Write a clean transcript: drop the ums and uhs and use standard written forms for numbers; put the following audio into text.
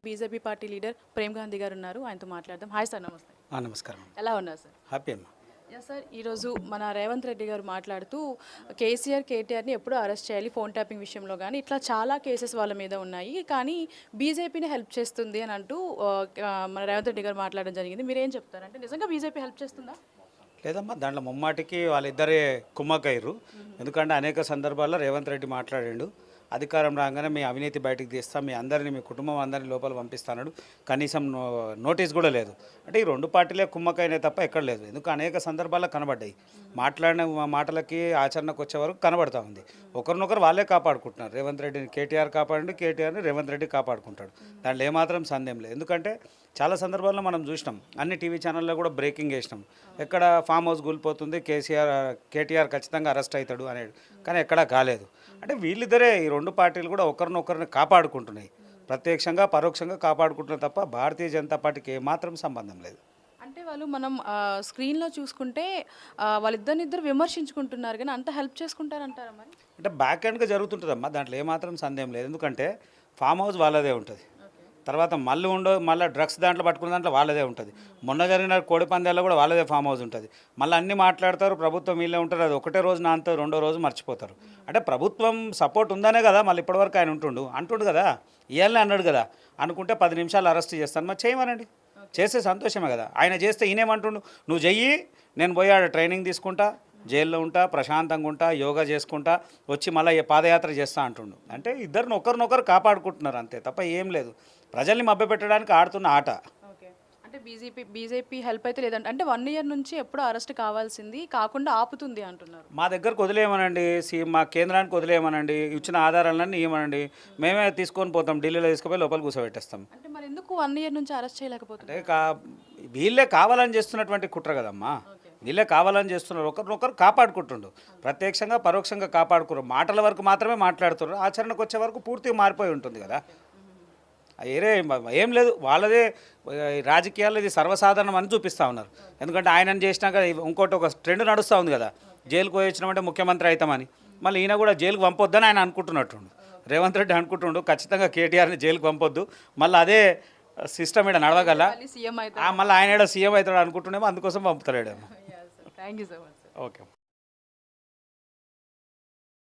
BJP party leader Prem Gandhi గారు ఉన్నారు. ఆయనతో మాట్లాడదాం. హాయ్ సార్, నమస్తే. నమస్కారం. ఎలా ఉన్నారు సార్? హ్యాపీ అమ్మా. సార్, ఈరోజు మన రేవంత్ రెడ్డి గారు మాట్లాడుతూ కేసీఆర్ కేటీఆర్ని ఎప్పుడూ అరెస్ట్ చేయాలి ఫోన్ ట్యాపింగ్ విషయంలో కానీ ఇట్లా చాలా కేసెస్ వాళ్ళ మీద ఉన్నాయి, కానీ బీజేపీని హెల్ప్ చేస్తుంది అని అంటూ మన రేవంత్ రెడ్డి గారు మాట్లాడడం జరిగింది. మీరేం చెప్తారంటే నిజంగా బీజేపీ హెల్ప్ చేస్తుందా? లేదమ్మా, దాంట్లో ముమ్మాటికి వాళ్ళిద్దరే కుమ్మకయ్యారు. ఎందుకంటే అనేక సందర్భాల్లో రేవంత్ రెడ్డి మాట్లాడాడు, అధికారం రాగానే మీ అవినీతి బయటకు తీస్తాం, మీ అందరినీ మీ కుటుంబం అందరినీ లోపల పంపిస్తాడు, కనీసం నోటీస్ కూడా లేదు. అంటే ఈ రెండు పార్టీలే కుమ్మకైనా తప్ప ఎక్కడ లేదు. ఎందుకు అనేక సందర్భాల్లో కనబడ్డాయి. మాట్లాడిన మాటలకి ఆచరణకు వచ్చే వరకు కనబడతా ఉంది. ఒకరినొకరు వాళ్ళే కాపాడుకుంటున్నారు. రేవంత్ రెడ్డిని కేటీఆర్ కాపాడండి, కేటీఆర్ని రేవంత్ రెడ్డి కాపాడుకుంటాడు. దాంట్లో ఏమాత్రం సందేహం లేదు. ఎందుకంటే చాలా సందర్భాల్లో మనం చూసినాం, అన్ని టీవీ ఛానల్లో కూడా బ్రేకింగ్ వేసినాం. ఎక్కడ ఫామ్ హౌస్ కూలిపోతుంది, కేటీఆర్ ఖచ్చితంగా అరెస్ట్ అవుతాడు అనేది, కానీ ఎక్కడా కాలేదు. అంటే వీళ్ళిద్దరే ఈ రెండు పార్టీలు కూడా ఒకరినొకరిని కాపాడుకుంటున్నాయి, ప్రత్యక్షంగా పరోక్షంగా కాపాడుకుంటున్నారు తప్ప భారతీయ జనతా పార్టీకి ఏమాత్రం సంబంధం లేదు. అంటే వాళ్ళు మనం స్క్రీన్లో చూసుకుంటే వాళ్ళిద్దరినిద్దరు విమర్శించుకుంటున్నారు, కానీ అంత హెల్ప్ చేసుకుంటారంటారా మరి? అంటే బ్యాక్ ఎండ్గా జరుగుతుంటుందమ్మా, దాంట్లో ఏమాత్రం సందేహం లేదు. ఎందుకంటే ఫామ్ హౌస్ వాళ్ళదే ఉంటుంది, తర్వాత మళ్ళీ డ్రగ్స్ దాంట్లో పట్టుకున్న దాంట్లో వాళ్ళదే ఉంటుంది. మొన్న జరిగిన కోడి పందాల్లో కూడా వాళ్ళదే ఫామ్ హౌస్ ఉంటుంది. మళ్ళీ అన్నీ మాట్లాడతారు, ప్రభుత్వం వీళ్ళే ఉంటారు, అది ఒకటే రోజు నాంతో రెండో రోజు మర్చిపోతారు. అంటే ప్రభుత్వం సపోర్ట్ ఉందనే కదా మళ్ళీ ఇప్పటివరకు ఆయన అంటుండు కదా, ఇవాళనే అన్నాడు కదా, అనుకుంటే 10 నిమిషాలు అరెస్ట్ చేస్తాను, మరి చేయమనండి, చేస్తే సంతోషమే కదా. ఆయన చేస్తే ఈయనేమంటుండు, నువ్వు చెయ్యి, నేను పోయి ఆడ ట్రైనింగ్ తీసుకుంటా, జైల్లో ఉంటా, ప్రశాంతంగా ఉంటా, యోగా చేసుకుంటా, వచ్చి మళ్ళీ పాదయాత్ర చేస్తా అంటుండు. అంటే ఇద్దరిని ఒకరినొకరు కాపాడుకుంటున్నారు అంతే తప్ప ఏం లేదు. ప్రజల్ని మభ్యపెట్టడానికి ఆడుతున్న ఆట. అంటే బీజేపీ హెల్ప్ అయితే లేదంటే, అంటే 1 ఇయర్ నుంచి ఎప్పుడూ అరెస్ట్ కావాల్సింది కాకుండా ఆపుతుంది అంటున్నారు. మా దగ్గరకు వదిలేయమనండి, మా కేంద్రానికి వదిలేయమనండి, ఇచ్చిన ఆధారాలన్నీ ఇవ్వమనండి, మేమే తీసుకొని పోతాం, ఢిల్లీలో తీసుకుపోయి లోపల కూర్చోబెట్టేస్తాం. అంటే మరి ఎందుకు 1 ఇయర్ నుంచి అరెస్ట్ చేయలేకపోతుంది? అంటే వీళ్ళే కావాలని చేస్తున్నటువంటి కుట్ర కదమ్మా, వీళ్ళే కావాలని చేస్తున్నారు. ఒకరినొకరు కాపాడుకుంటుండు, ప్రత్యక్షంగా పరోక్షంగా కాపాడుకున్నారు. మాటల వరకు మాత్రమే మాట్లాడుతున్నారు, ఆచరణకు వచ్చే వరకు పూర్తిగా మారిపోయి ఉంటుంది కదా. ఏం లేదు, వాళ్ళదే రాజకీయాల్లో ఇది సర్వసాధారణం అని చూపిస్తూ ఉన్నారు. ఎందుకంటే ఆయనను చేసినాక ఇంకోటి ఒక ట్రెండ్ నడుస్తూ ఉంది కదా, జైలుకు పోయి వచ్చినామంటే ముఖ్యమంత్రి అవుతామని. మళ్ళీ ఈయన కూడా జైలుకు పంపొద్దని ఆయన అనుకుంటున్నట్టుండు, రేవంత్ రెడ్డి అనుకుంటుండు ఖచ్చితంగా కేటీఆర్ని జైలుకు పంపొద్దు, మళ్ళీ అదే సిస్టమ్ ఇక్కడ నడవగల, మళ్ళీ ఆయన సీఎం అవుతాడు అనుకుంటున్నామో, అందుకోసం పంపుతాడేమో. Thank you so much. Okay.